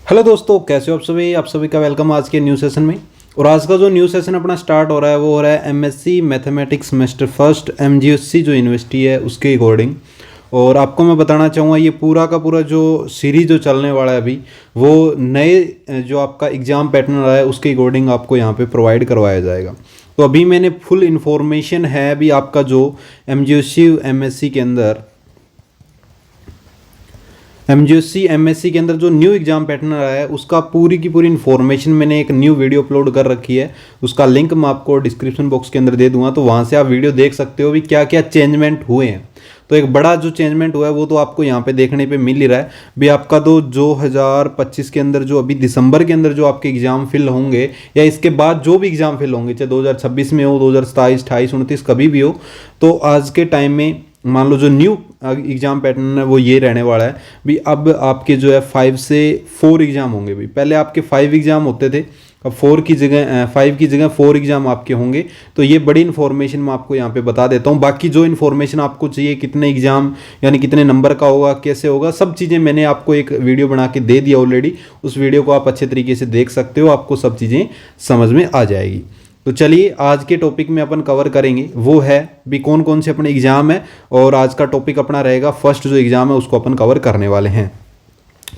Hello दोस्तों, कैसे हो आप सभी का वेलकम आज के न्यू सेशन में। और आज का जो न्यू सेशन अपना स्टार्ट हो रहा है वो हो रहा है एमएससी मैथमेटिक्स सेमेस्टर फर्स्ट एमजीएससी जो यूनिवर्सिटी है उसके अकॉर्डिंग। और आपको मैं बताना चाहूँगा ये पूरा का पूरा जो सीरीज जो चलने वाला है अभी वो नए जो आपका एग्ज़ाम पैटर्न रहा है उसके अकॉर्डिंग आपको यहाँ पे प्रोवाइड करवाया जाएगा। तो अभी मैंने फुल इन्फॉर्मेशन है अभी आपका जो एमजीएससी एमएससी के अंदर एमएससी के अंदर जो न्यू एग्जाम पैटर्न आ रहा है उसका पूरी की पूरी इन्फॉर्मेशन मैंने एक न्यू वीडियो अपलोड कर रखी है। उसका लिंक मैं आपको डिस्क्रिप्शन बॉक्स के अंदर दे दूंगा, तो वहाँ से आप वीडियो देख सकते हो भी क्या क्या चेंजमेंट हुए हैं। तो एक बड़ा जो चेंजमेंट हुआ है वो तो आपको यहाँ पे देखने पे मिल ही रहा है भी आपका तो 2025 के अंदर जो अभी दिसंबर के अंदर जो आपके एग्जाम फिल होंगे या इसके बाद जो भी एग्जाम फिल होंगे, चाहे 2026 में हो, 2027, 28, 29 कभी भी हो, तो आज के टाइम में मान लो जो न्यू एग्ज़ाम पैटर्न है वो ये रहने वाला है भी। अब आपके जो है 5 से 4 एग्ज़ाम होंगे भी। पहले आपके 5 एग्ज़ाम होते थे, अब 5 की जगह 4 एग्ज़ाम आपके होंगे। तो ये बड़ी इन्फॉर्मेशन मैं आपको यहाँ पे बता देता हूँ। बाकी जो इन्फॉर्मेशन आपको चाहिए, कितने एग्ज़ाम यानी कितने नंबर का होगा, कैसे होगा, सब चीज़ें मैंने आपको एक वीडियो बना के दे दिया ऑलरेडी। उस वीडियो को आप अच्छे तरीके से देख सकते हो, आपको सब चीज़ें समझ में आ जाएगी। तो चलिए आज के टॉपिक में अपन कवर करेंगे वो है भी कौन कौन से अपने एग्जाम है। और आज का टॉपिक अपना रहेगा फर्स्ट जो एग्जाम है उसको अपन कवर करने वाले हैं।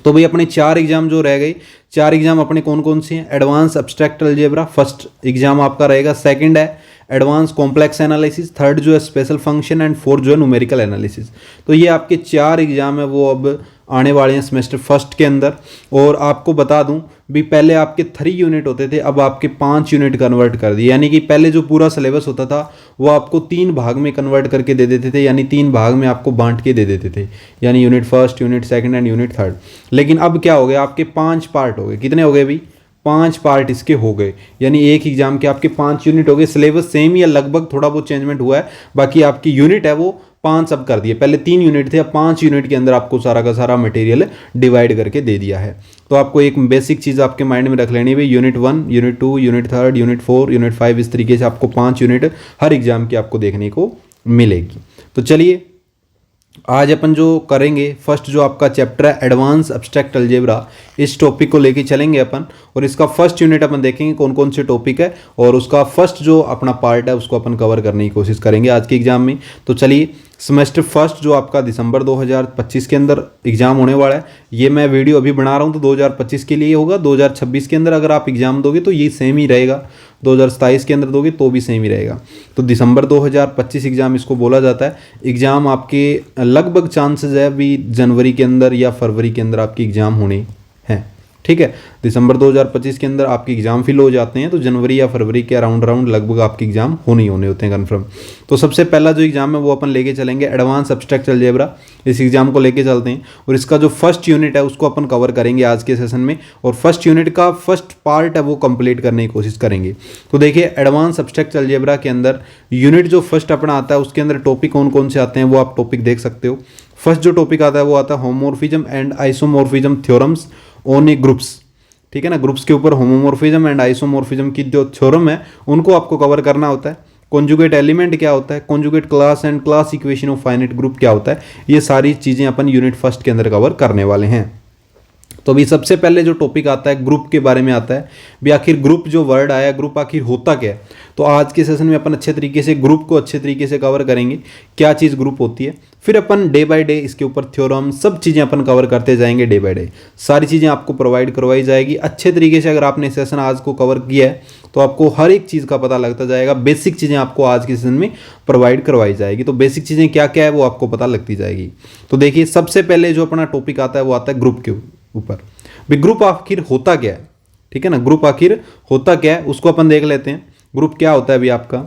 तो भाई अपने 4 एग्जाम जो रह गए, 4 एग्जाम अपने कौन कौन से हैं। Advance abstract algebra first exam आपका रहेगा। सेकंड है एडवांस कॉम्प्लेक्स एनालिसिस। थर्ड जो है स्पेशल फंक्शन एंड फोर्थ जो है न्यूमेरिकल एनालिसिस। तो ये आपके 4 एग्जाम है वो अब आने वाले हैं सेमेस्टर फर्स्ट के अंदर। और आपको बता दूं भी पहले आपके 3 यूनिट होते थे, अब आपके 5 यूनिट कन्वर्ट कर दिए। यानी कि पहले जो पूरा सिलेबस होता था वो आपको 3 भाग में कन्वर्ट करके दे देते थे, यानी 3 भाग में आपको बांट के दे देते थे, यानी unit first, unit second and unit third. लेकिन अब क्या हो गया, आपके 5 पार्ट हो गए। कितने हो गए भाई? 5 पार्ट इसके हो गए, यानी एक एग्जाम के आपके 5 यूनिट हो गए। सिलेबस सेम ही है, लगभग थोड़ा बहुत चेंजमेंट हुआ है। बाकी आपकी यूनिट है वो 5 अब कर दिए। पहले 3 यूनिट थे, अब 5 यूनिट के अंदर आपको सारा का सारा मटेरियल डिवाइड करके दे दिया है। तो आपको एक बेसिक चीज़ आपके माइंड में रख लेनी है, unit 1, unit 2, unit 3, unit 4, unit 5, इस तरीके से आपको 5 यूनिट हर एग्जाम की आपको देखने को मिलेगी। तो चलिए आज अपन जो करेंगे फर्स्ट जो आपका चैप्टर है एडवांस एब्स्ट्रैक्ट अलजेब्रा, इस टॉपिक को लेके चलेंगे अपन। और इसका फर्स्ट यूनिट अपन देखेंगे कौन कौन से टॉपिक है और उसका फर्स्ट जो अपना पार्ट है उसको अपन कवर करने की कोशिश करेंगे आज के एग्जाम में। तो चलिए सेमेस्टर फर्स्ट जो आपका दिसंबर 2025 के अंदर एग्जाम होने वाला है, ये मैं वीडियो अभी बना रहा हूँ तो 2025 के लिए होगा। 2026 के अंदर अगर आप एग्जाम दोगे तो ये सेम ही रहेगा, 2027 के अंदर दोगे तो भी सेम ही रहेगा। तो दिसंबर 2025 एग्ज़ाम इसको बोला जाता है। एग्ज़ाम आपके लगभग चांसेस है भी जनवरी के अंदर या फरवरी के अंदर आपकी एग्ज़ाम होनी है। ठीक है, दिसंबर 2025 के अंदर आपके एग्ज़ाम फिल हो जाते हैं तो जनवरी या फरवरी के अराउंड लगभग आपके एग्ज़ाम होने होते हैं कन्फर्म। तो सबसे पहला जो एग्ज़ाम है वो अपन लेके चलेंगे एडवांस एब्स्ट्रैक्ट अलजेब्रा, इस एग्ज़ाम को लेके चलते हैं। और इसका जो फर्स्ट यूनिट है उसको अपन कवर करेंगे आज के सेशन में, और फर्स्ट यूनिट का फर्स्ट पार्ट है वो कंप्लीट करने की कोशिश करेंगे। तो देखिए एडवांस एब्स्ट्रैक्ट अलजेब्रा के अंदर यूनिट जो फर्स्ट अपना आता है उसके अंदर टॉपिक कौन कौन से आते हैं वो आप टॉपिक देख सकते हो। फर्स्ट जो टॉपिक आता है वो आता है homomorphism and isomorphism theorems on A groups. ठीक है ना, ग्रुप्स के ऊपर होमोमॉर्फिज्म एंड आइसोमॉर्फिज्म की जो थ्योरम है उनको आपको कवर करना होता है। कॉन्जुगेट एलिमेंट क्या होता है, conjugate class and class equation of finite group क्या होता है, ये सारी चीज़ें अपन यूनिट फर्स्ट के अंदर कवर करने वाले हैं। तो अभी सबसे पहले जो टॉपिक आता है ग्रुप के बारे में आता है भी। आखिर ग्रुप जो वर्ड आया, ग्रुप आखिर होता क्या है। तो आज के सेशन में अपन अच्छे तरीके से ग्रुप को अच्छे तरीके से कवर करेंगे, क्या चीज़ ग्रुप होती है। फिर अपन डे बाय डे इसके ऊपर थ्योरम सब चीज़ें अपन कवर करते जाएंगे डे बाय डे। सारी चीज़ें आपको प्रोवाइड करवाई जाएगी अच्छे तरीके से। अगर आपने सेशन आज को कवर किया है तो आपको हर एक चीज़ का पता लगता जाएगा। बेसिक चीज़ें आपको आज के सेशन में प्रोवाइड करवाई जाएगी। तो बेसिक चीज़ें क्या क्या है वो आपको पता लगती जाएगी। तो देखिए सबसे पहले जो अपना टॉपिक आता है वो आता है ग्रुप के ऊपर भी। ग्रुप आखिर होता क्या है, ठीक है ना, ग्रुप आखिर होता क्या है उसको अपन देख लेते हैं। ग्रुप क्या होता है अभी आपका,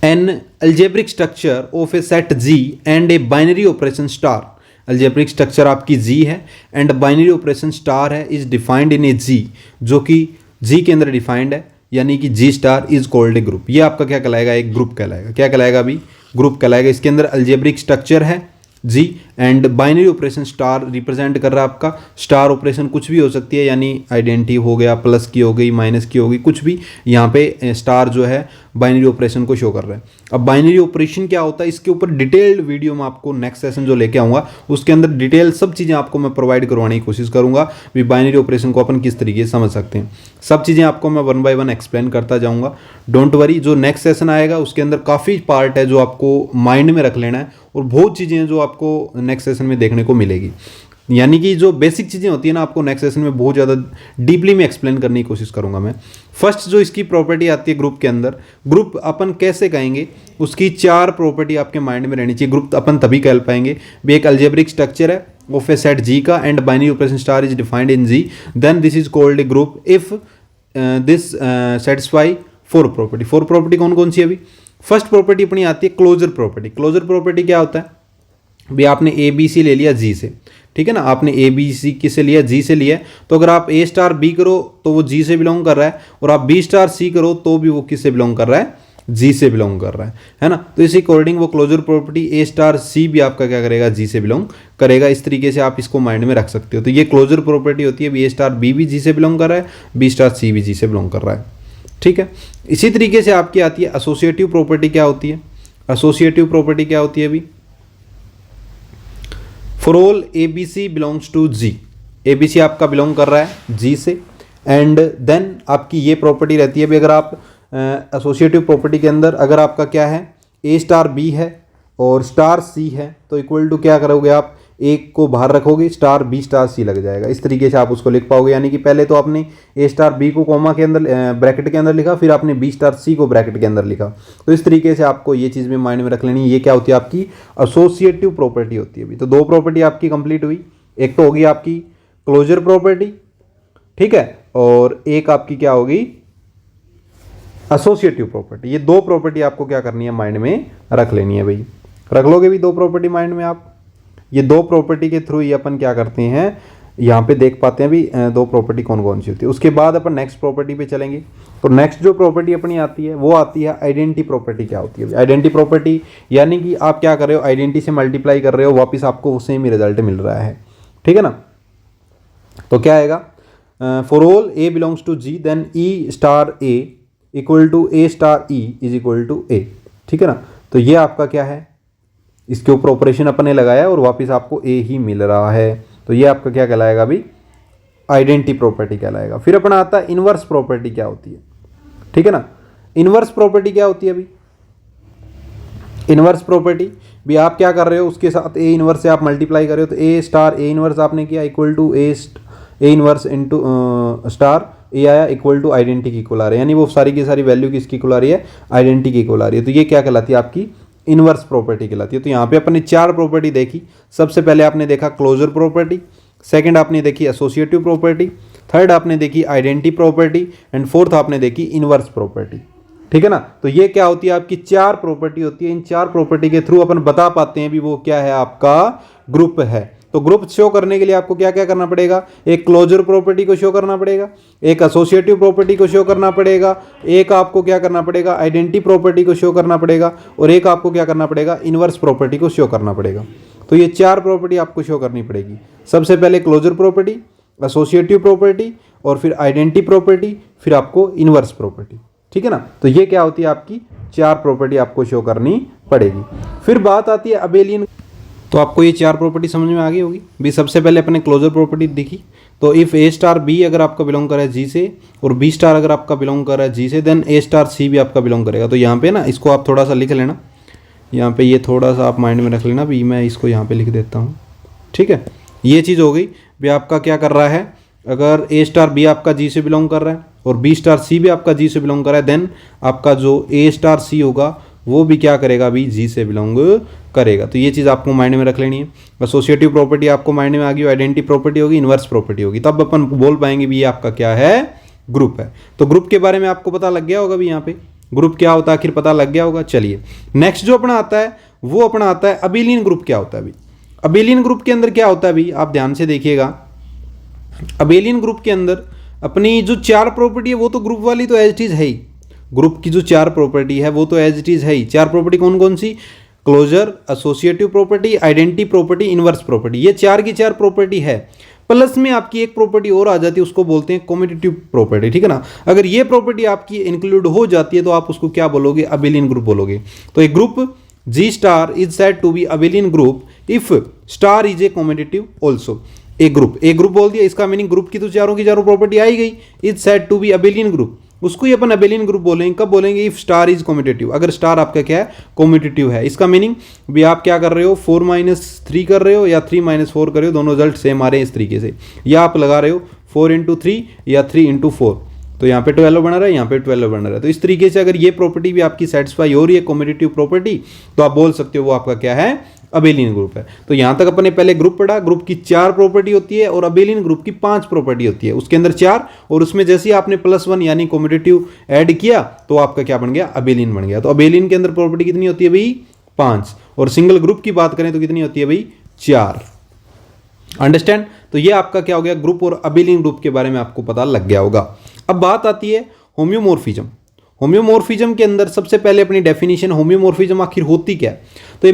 an algebraic structure of a set G and a binary operation star. Algebraic structure आपकी जी है एंड बाइनरी ऑपरेशन स्टार है, is defined in a G, जो कि जी के अंदर डिफाइंड है, यानी कि G star is called a group. ये आपका क्या कहलाएगा, एक ग्रुप कहलाएगा। क्या कहलाएगा अभी, ग्रुप कहलाएगा। इसके अंदर अलजेब्रिक स्ट्रक्चर है G and binary operation star represent कर रहा है आपका। स्टार ऑपरेशन कुछ भी हो सकती है, यानी आइडेंटिटी हो गया, प्लस की हो गई, माइनस की हो गई, कुछ भी यहाँ पे स्टार जो है बाइनरी ऑपरेशन को शो कर रहा है। अब बाइनरी ऑपरेशन क्या होता है, इसके ऊपर डिटेल्ड वीडियो मैं आपको नेक्स्ट सेशन जो लेके आऊँगा उसके अंदर डिटेल सब चीज़ें आपको मैं प्रोवाइड करवाने की कोशिश करूँगा भी बाइनरी ऑपरेशन को अपन किस तरीके से समझ सकते हैं। सब चीज़ें आपको मैं 1 बाय 1 एक्सप्लेन करता जाऊँगा, डोंट वरी। जो नेक्स्ट सेशन आएगा उसके अंदर काफ़ी पार्ट है जो आपको माइंड में रख लेना है और बहुत चीज़ें हैं जो आपको नेक्स्ट सेशन में देखने को मिलेगी। यानी कि जो बेसिक चीज़ें होती है ना, आपको नेक्स्ट सेशन में बहुत ज़्यादा डीपली में एक्सप्लेन करने की कोशिश करूंगा मैं। फर्स्ट जो इसकी प्रॉपर्टी आती है ग्रुप के अंदर, ग्रुप अपन कैसे कहेंगे, उसकी 4 प्रॉपर्टी आपके माइंड में रहनी चाहिए। ग्रुप अपन तभी कह पाएंगे भी एक अलजेब्रिक स्ट्रक्चर है ऑफ ए सेट जी का and binary operation star is defined in G, then this is called a group if this satisfy 4 property. 4 property कौन कौन सी है अभी? फर्स्ट प्रॉपर्टी अपनी आती है क्लोजर प्रॉपर्टी। क्लोजर प्रॉपर्टी क्या होता है भी, आपने ए बी सी ले लिया जी से, ठीक है ना, आपने ए बी सी किससे लिया, जी से लिया है, तो अगर आप ए स्टार बी करो तो वो जी से बिलोंग कर रहा है, और आप बी स्टार सी करो तो भी वो किससे बिलोंग कर रहा है, जी से बिलोंग कर रहा है ना। तो इसी अकॉर्डिंग वो क्लोजर प्रॉपर्टी ए स्टार सी भी आपका क्या करेगा, जी से बिलोंग करेगा। इस तरीके से आप इसको माइंड में रख सकते हो। तो ये क्लोजर प्रॉपर्टी होती है, ए स्टार बी भी जी से बिलोंग कर रहा है, बी स्टार सी भी जी से बिलोंग कर रहा है, ठीक है। इसी तरीके से आपकी आती है एसोसिएटिव प्रॉपर्टी। क्या होती है एसोसिएटिव प्रॉपर्टी? क्या होती है अभी, for all A b c belongs to G, a b c आपका बिलोंग कर रहा है जी से, एंड देन आपकी ये प्रॉपर्टी रहती है भी, अगर आप एसोसिएटिव प्रॉपर्टी के अंदर अगर आपका क्या है, ए स्टार बी है और स्टार सी है, तो इक्वल टू क्या करोगे आप, एक को बाहर रखोगे, स्टार बी स्टार सी लग जाएगा। इस तरीके से आप उसको लिख पाओगे। यानी कि पहले तो आपने ए स्टार बी को कॉमा के अंदर ब्रैकेट के अंदर लिखा, फिर आपने बी स्टार सी को ब्रैकेट के अंदर लिखा। तो इस तरीके से आपको ये चीज़ में माइंड में रख लेनी है। ये क्या होती है आपकी एसोसिएटिव प्रॉपर्टी होती है। अभी तो 2 प्रॉपर्टी आपकी कंप्लीट हुई, एक तो होगी आपकी क्लोजर प्रॉपर्टी, ठीक है, और एक आपकी क्या होगी एसोसिएटिव प्रॉपर्टी। ये 2 प्रॉपर्टी आपको क्या करनी है, माइंड में रख लेनी है भाई। रख लोगे भी 2 प्रॉपर्टी माइंड में आप। ये 2 प्रॉपर्टी के थ्रू ही अपन क्या करते हैं, यहाँ पे देख पाते हैं भी 2 प्रॉपर्टी कौन कौन सी होती है। उसके बाद अपन नेक्स्ट प्रॉपर्टी पे चलेंगे। तो नेक्स्ट जो प्रॉपर्टी अपनी आती है वो आती है आइडेंटिटी प्रॉपर्टी। क्या होती है आइडेंटिटी प्रॉपर्टी? यानी कि आप क्या कर रहे हो, आइडेंटिटी से मल्टीप्लाई कर रहे हो, वापस आपको सेम ही रिजल्ट मिल रहा है, ठीक है ना। तो क्या आएगा, for all A belongs to G then E star A equal to A star E is equal to A, ठीक है ना। तो ये आपका क्या है, इसके ऊपर ऑपरेशन अपन ने लगाया और वापस आपको ए ही मिल रहा है। तो ये आपका क्या कहलाएगा अभी, आइडेंटिटी प्रॉपर्टी कहलाएगा। फिर अपना आता है इनवर्स प्रॉपर्टी। क्या होती है, ठीक है ना। इनवर्स प्रॉपर्टी क्या होती है अभी, इनवर्स प्रॉपर्टी भी आप क्या कर रहे हो, उसके साथ ए इनवर्स से आप मल्टीप्लाई कर रहे हो। तो ए स्टार ए इनवर्स आपने किया equal to A inverse into star A आया इक्वल टू आइडेंटिटी की इक्वल आ रहा है। यानी वो सारी की सारी वैल्यू किसकी इक्वल आ रही है, आइडेंटिटी की इक्वल आ रही है। तो ये क्या कहलाती है आपकी इनवर्स प्रॉपर्टी कहलाती है। तो यहाँ पे अपने 4 प्रॉपर्टी देखी। सबसे पहले आपने देखा क्लोजर प्रॉपर्टी, सेकंड आपने देखी एसोसिएटिव प्रॉपर्टी, थर्ड आपने देखी आइडेंटिटी प्रॉपर्टी, एंड फोर्थ आपने देखी इनवर्स प्रॉपर्टी, ठीक है ना। तो ये क्या होती है आपकी 4 प्रॉपर्टी होती है। इन 4 प्रॉपर्टी के थ्रू अपन बता पाते हैं भी वो क्या है, आपका ग्रुप है। तो ग्रुप शो करने के लिए आपको क्या क्या करना पड़ेगा, एक क्लोजर प्रॉपर्टी को शो करना पड़ेगा, एक एसोसिएटिव प्रॉपर्टी को शो करना पड़ेगा, एक आपको क्या करना पड़ेगा, आइडेंटिटी प्रॉपर्टी को शो करना पड़ेगा, और एक आपको क्या करना पड़ेगा, इनवर्स प्रॉपर्टी को शो करना पड़ेगा। तो ये 4 प्रॉपर्टी आपको शो करनी पड़ेगी। सबसे पहले क्लोजर प्रॉपर्टी, एसोसिएटिव प्रॉपर्टी, और फिर आइडेंटिटी प्रॉपर्टी, फिर आपको इनवर्स प्रॉपर्टी, ठीक है ना। तो ये क्या होती है आपकी 4 प्रॉपर्टी आपको शो करनी पड़ेगी। फिर बात आती है अबेलियन। तो आपको ये 4 प्रॉपर्टी समझ में आ गई होगी भी। सबसे पहले अपने क्लोजर प्रॉपर्टी देखी। तो इफ़ ए स्टार बी अगर आपका बिलोंग कर रहा है जी से, और बी स्टार अगर आपका बिलोंग कर रहा है जी से, देन ए स्टार सी भी आपका बिलोंग करेगा। तो यहाँ पे ना इसको आप थोड़ा सा लिख लेना, यहाँ पे ये थोड़ा सा आप माइंड में रख लेना भी। मैं इसको यहाँ पे लिख देता हूँ, ठीक है। ये चीज़ हो गई भी आपका क्या कर रहा है, अगर ए स्टार बी आपका जी से बिलोंग कर रहा है और बी स्टार सी भी आपका जी से बिलोंग कर रहा है, देन आपका जो ए स्टार सी होगा वो भी क्या करेगा, अभी जी से बिलोंग करेगा। तो ये चीज़ आपको माइंड में रख लेनी है। एसोसिएटिव प्रॉपर्टी आपको माइंड में आ गई, आइडेंटिटी प्रॉपर्टी होगी, इनवर्स प्रॉपर्टी होगी, तब अपन बोल पाएंगे भी ये आपका क्या है, ग्रुप है। तो ग्रुप के बारे में आपको पता लग गया होगा भी, यहाँ पे ग्रुप क्या होता है आखिर पता लग गया होगा। चलिए नेक्स्ट जो अपना आता है वो अपना आता है अबेलियन ग्रुप। क्या होता है अभी, अबेलियन ग्रुप के अंदर क्या होता है अभी, आप ध्यान से देखिएगा। अबेलियन ग्रुप के अंदर अपनी जो 4 प्रॉपर्टी है वो तो ग्रुप वाली तो एज इट इज है ही। ग्रुप की जो 4 प्रॉपर्टी है वो तो एज इट इज है ही। 4 प्रॉपर्टी कौन कौन सी, closure, associative property, identity property, inverse property, ये चार की चार प्रॉपर्टी है। प्लस में आपकी एक प्रॉपर्टी और आ जाती है, उसको बोलते हैं कम्यूटेटिव प्रॉपर्टी, ठीक है ना। अगर ये प्रॉपर्टी आपकी इंक्लूड हो जाती है तो आप उसको क्या बोलोगे, अबेलियन ग्रुप बोलोगे। तो एक group G star is said to be abelian group if star is a commutative also. एक ग्रुप बोल दिया, इसका मीनिंग ग्रुप की तो चारों की चारों प्रॉपर्टी आई गई। Is said to be abelian group, उसको ही अपन अबेलियन ग्रुप बोलेंगे। कब बोलेंगे, इफ स्टार इज कम्यूटेटिव, अगर स्टार आपका क्या है, कम्यूटेटिव है। इसका मीनिंग भी आप क्या कर रहे हो, 4-3 कर रहे हो या 3-4 कर रहे हो, दोनों रिजल्ट सेम आ रहे हैं इस तरीके से। या आप लगा रहे हो 4 × 3 या 3 × 4, तो यहाँ पे 12 बना रहा है, यहाँ पे 12 बना रहा है। तो इस तरीके से अगर ये प्रॉपर्टी भी आपकी सेटिस्फाई हो रही है, कम्यूटेटिव प्रॉपर्टी, तो आप बोल सकते हो वो आपका क्या है, अबेलियन ग्रुप है। तो यहां तक अपने पहले ग्रुप पढ़ा, ग्रुप की 4 प्रॉपर्टी होती है और अबेलियन ग्रुप की 5 प्रॉपर्टी होती है, उसके अंदर 4, और उसमें जैसे ही आपने +1 यानी कम्यूटेटिव ऐड किया तो आपका क्या बन गया, अबेलियन बन गया। तो अबेलियन के अंदर प्रॉपर्टी कितनी होती है भाई, 5, और सिंगल ग्रुप की बात करें तो कितनी होती है भाई, 4। अंडरस्टैंड। तो ये आपका क्या हो गया, ग्रुप और अबेलियन ग्रुप के बारे में आपको पता लग गया होगा। अब बात आती है होम्योमॉर्फिज्म। होम्योमॉर्फिज्म के अंदर सबसे पहले अपनी डेफिनेशन, होम्योमॉर्फिज्म आखिर होती क्या है। तो ये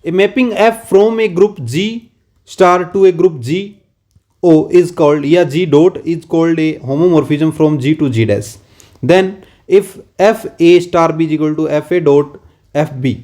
mapping F from a group G star to a group G O is called, या G dot is called a homomorphism from G to G dash. Then if F A star B is equal to F A dot F B,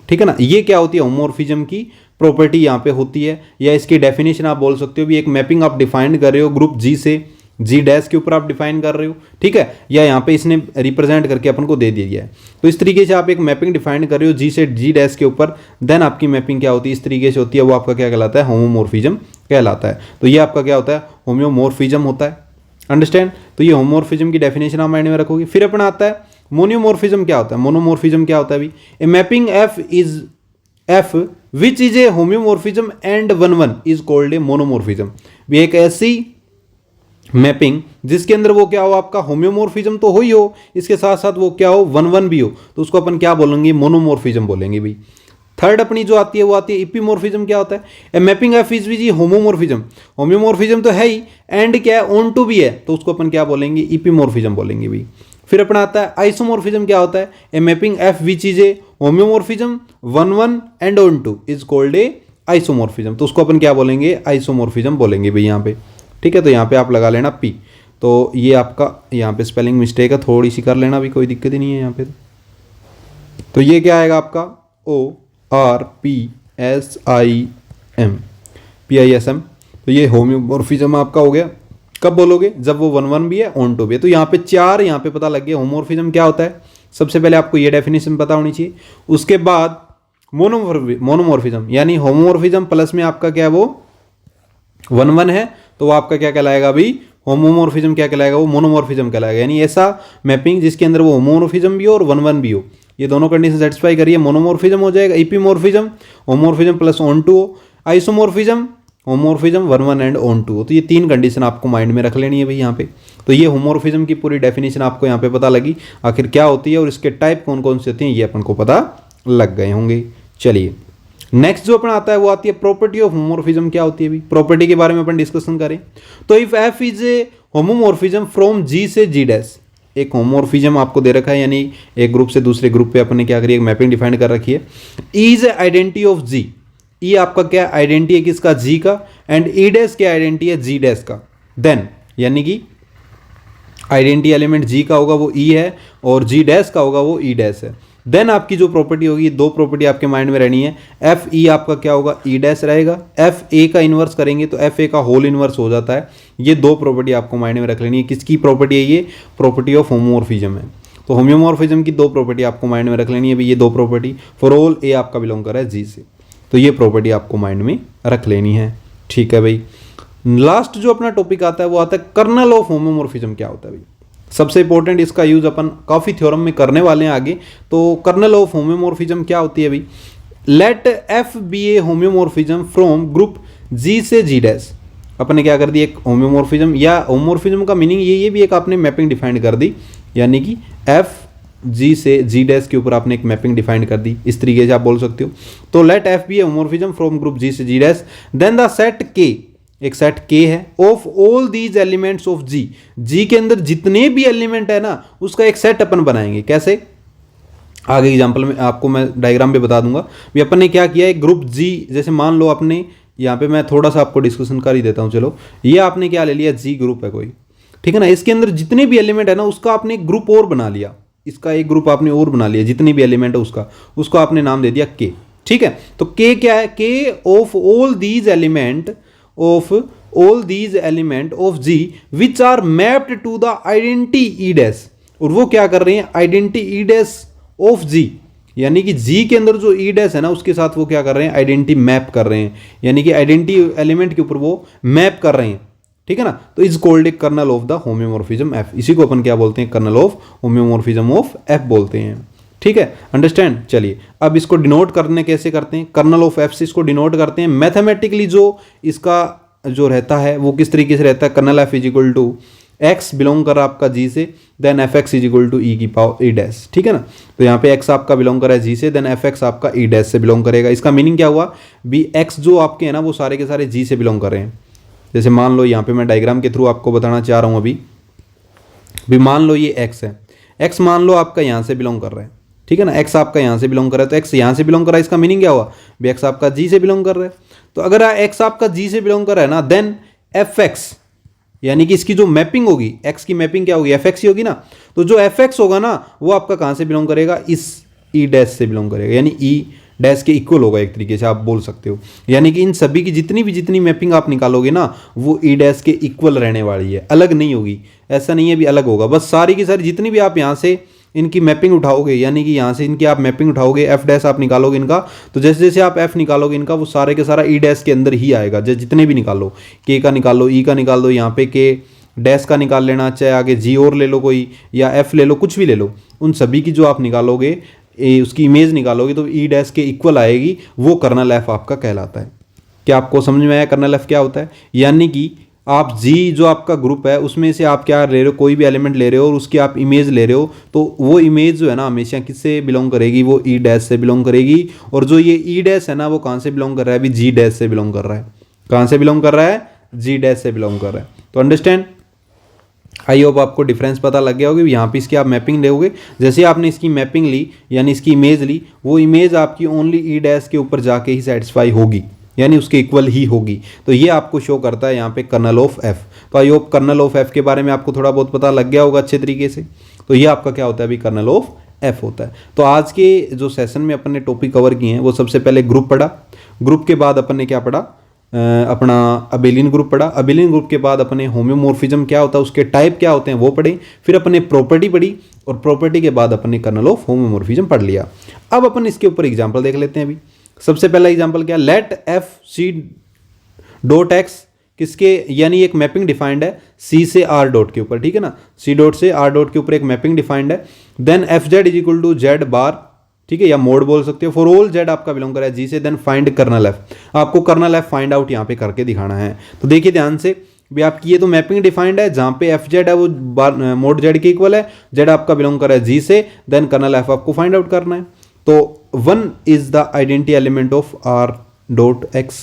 ठीक है ना। ये क्या होती है, homomorphism की property यहाँ पे होती है, या इसकी डेफिनेशन आप बोल सकते हो भी एक मैपिंग आप डिफाइन कर रहे हो ग्रुप G से G डैश के ऊपर आप डिफाइन कर रहे हो, ठीक है, या यहाँ पे इसने रिप्रेजेंट करके अपन को दे दिया है। तो इस तरीके से आप एक मैपिंग डिफाइन कर रहे हो G से G डैश के ऊपर, देन आपकी मैपिंग क्या होती है, इस तरीके से होती है, वो आपका क्या कहलाता है, होमोमॉर्फिज्म कहलाता है। तो ये आपका क्या होता है, होम्योमॉर्फिज्म होता है। अंडरस्टैंड। तो ये होमोमॉर्फिज्म की डेफिनेशन आप माइंड में रखोगे। फिर अपना आता है मोनोमॉर्फिज्म। क्या होता है मोनोमॉर्फिज्म, क्या होता है भाई, a mapping F which is a homomorphism and 1-1 is called a monomorphism. भी एक ऐसी मैपिंग जिसके अंदर वो क्या हो, आपका होम्योमॉर्फिज्म तो हो ही हो, इसके साथ साथ वो क्या हो, 1-1 भी हो, तो उसको अपन क्या बोलेंगे, मोनोमॉर्फिज्म बोलेंगे भाई। थर्ड अपनी जो आती है वो आती है इपीमॉर्फिज्म। क्या होता है, a mapping F is which homomorphism, homomorphism तो है ही, एंड क्या है, ऑन टू भी है, तो उसको अपन क्या बोलेंगे, इपीमॉर्फिज्म बोलेंगे भाई। फिर अपना आता है आइसोमॉर्फिज्म। क्या होता है, a mapping F which is a homomorphism 1-1 and onto is called a isomorphism, तो उसको अपन क्या बोलेंगे, आइसोमॉर्फिज्म बोलेंगे भाई यहाँ पे, ठीक है। तो यहाँ पे आप लगा लेना P। तो ये आपका यहाँ पे स्पेलिंग मिस्टेक है, थोड़ी सी कर लेना भी, कोई दिक्कत ही नहीं है यहाँ पे। तो ये क्या आएगा आपका ORPSIM, तो ये होम्योमॉर्फिज्म आपका हो गया। कब बोलोगे, जब वो 1-1 भी है, ऑन टू भी है। तो यहाँ पे 4 यहाँ पे पता लग गया होमोमॉर्फिज्म क्या होता है। सबसे पहले आपको ये डेफिनेशन पता होनी चाहिए। उसके बाद मोनोमॉर्फिज्म यानी होमोमॉर्फिज्म प्लस में आपका क्या है, वो 1-1 है, तो वो आपका क्या कहलाएगा भाई, होमोमॉर्फिज्म क्या कहलाएगा, वो मोनोमॉर्फिज्म कहलाएगा। यानी ऐसा मैपिंग जिसके अंदर वो होमोमॉर्फिज्म भी हो और 1-1 भी हो, ये दोनों कंडीशन सेटिस्फाई करिए, मोनोमॉर्फिज्म हो जाएगा। Epimorphism homomorphism plus onto हो, isomorphism homomorphism 1-1 and onto हो। तो ये 3 कंडीशन आपको माइंड में रख लेनी है भाई यहाँ पे। तो ये होमोमॉर्फिज्म की पूरी डेफिनेशन आपको यहाँ पे पता लगी, आखिर क्या होती है और इसके टाइप कौन कौन से होते हैं, ये अपन को पता लग गए होंगे। चलिए नेक्स्ट जो अपना आता है वो आती है प्रॉपर्टी ऑफ होमोमॉर्फिज्म। क्या होती है भाई, प्रॉपर्टी के बारे में अपन डिस्कशन करें तो if F is a homomorphism from G से G डैश, एक होमोमॉर्फिज्म आपको दे रखा है, यानी एक ग्रुप से दूसरे ग्रुप पे अपने क्या करिए, एक मैपिंग डिफाइन कर रखी है। E is identity of G, E आपका क्या आइडेंटिटी है किसका, G का, एंड E डैश क्या आइडेंटिटी है, G डैश का। देन यानी कि आइडेंटिटी एलिमेंट G का होगा वो E है, और G डैश का होगा वो E डैश है। देन आपकी जो प्रॉपर्टी होगी, 2 प्रॉपर्टी आपके माइंड में रहनी है। F E आपका क्या होगा, E डैश रहेगा, F A का इन्वर्स करेंगे तो F A का होल इन्वर्स हो जाता है। ये 2 प्रॉपर्टी आपको माइंड में रख लेनी है। किसकी प्रॉपर्टी है ये, प्रॉपर्टी ऑफ होमोमॉर्फिज्म है। तो होम्योमॉर्फिज्म की 2 प्रॉपर्टी आपको माइंड में रख लेनी है भाई, ये 2 प्रॉपर्टी फॉर ऑल A आपका बिलोंग कर रहा है G से, तो ये प्रॉपर्टी आपको माइंड में रख लेनी है, ठीक है भाई। लास्ट जो अपना टॉपिक आता है वो आता है कर्नल ऑफ होमोमॉर्फिज्म। क्या होता है भाई, सबसे इंपॉर्टेंट, इसका यूज अपन काफी थ्योरम में करने वाले हैं आगे। तो कर्नल ऑफ होम्योमॉर्फिज्म क्या होती है भाई, let F be a homomorphism from group G से G डैश। अपने क्या कर दी, एक होम्योमॉर्फिज्म, या होमोमॉर्फिज्म का मीनिंग ये भी एक आपने मैपिंग डिफाइन कर दी, यानी कि F G से G डैश के ऊपर आपने एक मैपिंग डिफाइन कर दी, इस तरीके से आप बोल सकते हो। तो let F be a homomorphism from group G से G dash, then the set K, एक सेट K है, of all these elements of G, G के अंदर जितने भी एलिमेंट है ना उसका एक सेट अपन बनाएंगे। कैसे, आगे एग्जाम्पल में आपको मैं डायग्राम पे बता दूंगा। भी अपन ने क्या किया है, ग्रुप जी, जैसे मान लो आपने यहाँ पे मैं थोड़ा सा आपको डिस्कशन कर ही देता हूँ। चलो, ये आपने क्या ले लिया, जी ग्रुप है कोई, ठीक है ना। इसके अंदर जितने भी एलिमेंट है ना, उसका आपने एक ग्रुप और बना लिया, इसका एक ग्रुप आपने और बना लिया, जितने भी एलिमेंट है उसका, उसको आपने नाम दे दिया के, ठीक है। तो के क्या है, K of all these element of G which are mapped to the identity e dash. और वो क्या कर रहे हैं, identity e dash of G, यानी कि जी के अंदर जो ई डैश है ना, उसके साथ वो क्या कर रहे हैं, आइडेंटिटी मैप कर रहे हैं, यानी कि आइडेंटिटी एलिमेंट के ऊपर वो मैप कर रहे हैं, ठीक है ना। तो is called a kernel of the homomorphism F. इसी को अपन क्या बोलते हैं, kernel of homomorphism of F बोलते हैं, ठीक है, अंडरस्टैंड। चलिए, अब इसको डिनोट करने कैसे करते हैं, कर्नल ऑफ एफ से इसको डिनोट करते हैं मैथमेटिकली। जो इसका जो रहता है वो किस तरीके से रहता है, kernel F is equal to X belong कर आपका जी से, then F X is equal to E की पावर ई डैश, ठीक है ना। तो यहाँ पे एक्स आपका बिलोंग कर रहा है जी से, देन एफ एक्स आपका ई डैश से बिलोंग करेगा। इसका मीनिंग क्या हुआ, बी एक्स जो आपके हैं ना, वो सारे के सारे जी से बिलोंग कर रहे हैं। जैसे मान लो यहाँ पे मैं डायग्राम के थ्रू आपको बताना चाह रहा हूँ अभी भी, मान लो ये एक्स है, एक्स मान लो आपका यहाँ से बिलोंग कर रहा है, ठीक है ना। एक्स आपका यहाँ से बिलोंग कर रहा है, तो एक्स यहाँ से बिलोंग कर रहा है, इसका मीनिंग क्या हुआ, भी एक्स आपका जी से बिलोंग कर रहा है। तो अगर एक्स आपका जी से बिलोंग कर रहा है ना, देन एफ एक्स, यानी कि इसकी जो मैपिंग होगी, एक्स की मैपिंग क्या होगी, एफ एक्स ही होगी ना। तो जो एफ एक्स होगा ना, वो आपका कहाँ से बिलोंग करेगा, इस ई डैश से बिलोंग करेगा, यानी ई डैश के इक्वल होगा, एक तरीके से आप बोल सकते हो। यानी कि इन सभी की जितनी मैपिंग आप निकालोगे ना, वो ई डैश के इक्वल रहने वाली है, अलग नहीं होगी। ऐसा नहीं है भी अलग होगा, बस सारी की सारी जितनी भी आप यहाँ से इनकी मैपिंग उठाओगे, यानी कि यहाँ से इनकी आप मैपिंग उठाओगे, एफ डैश आप निकालोगे इनका, तो जैसे जैसे आप एफ निकालोगे इनका, वो सारे के सारा ई डैश के अंदर ही आएगा। जैसे जितने भी निकालो, के का निकाल लो, ई का निकाल दो, यहाँ पे के डैश का निकाल लेना, चाहे आगे जी और ले लो कोई, या एफ ले लो, कुछ भी ले लो, उन सभी की जो आप निकालोगे, उसकी इमेज निकालोगे, तो ई डैश के इक्वल आएगी, वो कर्नल एफ आपका कहलाता है। क्या आपको समझ में आया कर्नल एफ क्या होता है, यानी कि आप जी जो आपका ग्रुप है उसमें से आप क्या ले रहे हो, कोई भी एलिमेंट ले रहे हो और उसकी आप इमेज ले रहे हो, तो वो इमेज जो है ना हमेशा किससे बिलोंग करेगी, वो ई डैश से बिलोंग करेगी। और जो ये ई डैश है ना, वो कहाँ से बिलोंग कर रहा है, अभी जी डैश से बिलोंग कर रहा है। कहाँ से बिलोंग कर रहा है, जी डैश से बिलोंग कर रहा है। तो अंडरस्टैंड, आई होप आपको डिफरेंस पता लग गया होगा। यहाँ पे इसकी आप मैपिंग दोगे, जैसे आपने इसकी मैपिंग ली यानी इसकी इमेज ली, वो इमेज आपकी ओनली ई डैश के ऊपर जाके ही सेटिस्फाई होगी, यानी उसके इक्वल ही होगी। तो ये आपको शो करता है यहाँ पे कर्नल ऑफ एफ। तो I hope kernel of F के बारे में आपको थोड़ा बहुत पता लग गया होगा अच्छे तरीके से। तो ये आपका क्या होता है, अभी कर्नल ऑफ एफ होता है। तो आज के जो सेशन में अपन ने टॉपिक कवर किए हैं, वो सबसे पहले ग्रुप पढ़ा, ग्रुप के बाद अपन ने क्या पढ़ा, अपना अबेलियन ग्रुप पढ़ा, अबेलियन ग्रुप के बाद अपने होम्योमॉर्फिज्म क्या होता है, उसके टाइप क्या होते हैं वो पढ़े, फिर अपने प्रॉपर्टी पढ़ी, और प्रॉपर्टी के बाद अपने कर्नल ऑफ होम्योमॉर्फिज्म पढ़ लिया। अब अपन इसके ऊपर एग्जांपल देख लेते हैं। अभी सबसे पहला एग्जांपल क्या, let f c dot x, किसके, यानी एक मैपिंग डिफाइंड है सी से आर डॉट के ऊपर, ठीक है ना, सी डॉट से आर डॉट के ऊपर एक मैपिंग डिफाइंड है। Then F Z is equal to Z bar, ठीक है, या मोड बोल सकते हो, फॉर ऑल जेड आपका बिलोंग कर रहा है जी से, देन फाइंड कर्नल एफ। आपको कर्नल एफ फाइंड आउट यहाँ पे करके दिखाना है। तो देखिए ध्यान से भी, आपकी ये तो मैपिंग डिफाइंड है, जहाँ पे एफ जेड है वो मोड जेड के इक्वल है, जेड आपका बिलोंग कर रहा है जी से, देन कर्नल एफ आपको फाइंड आउट करना है। तो 1 is the identity element of R dot x.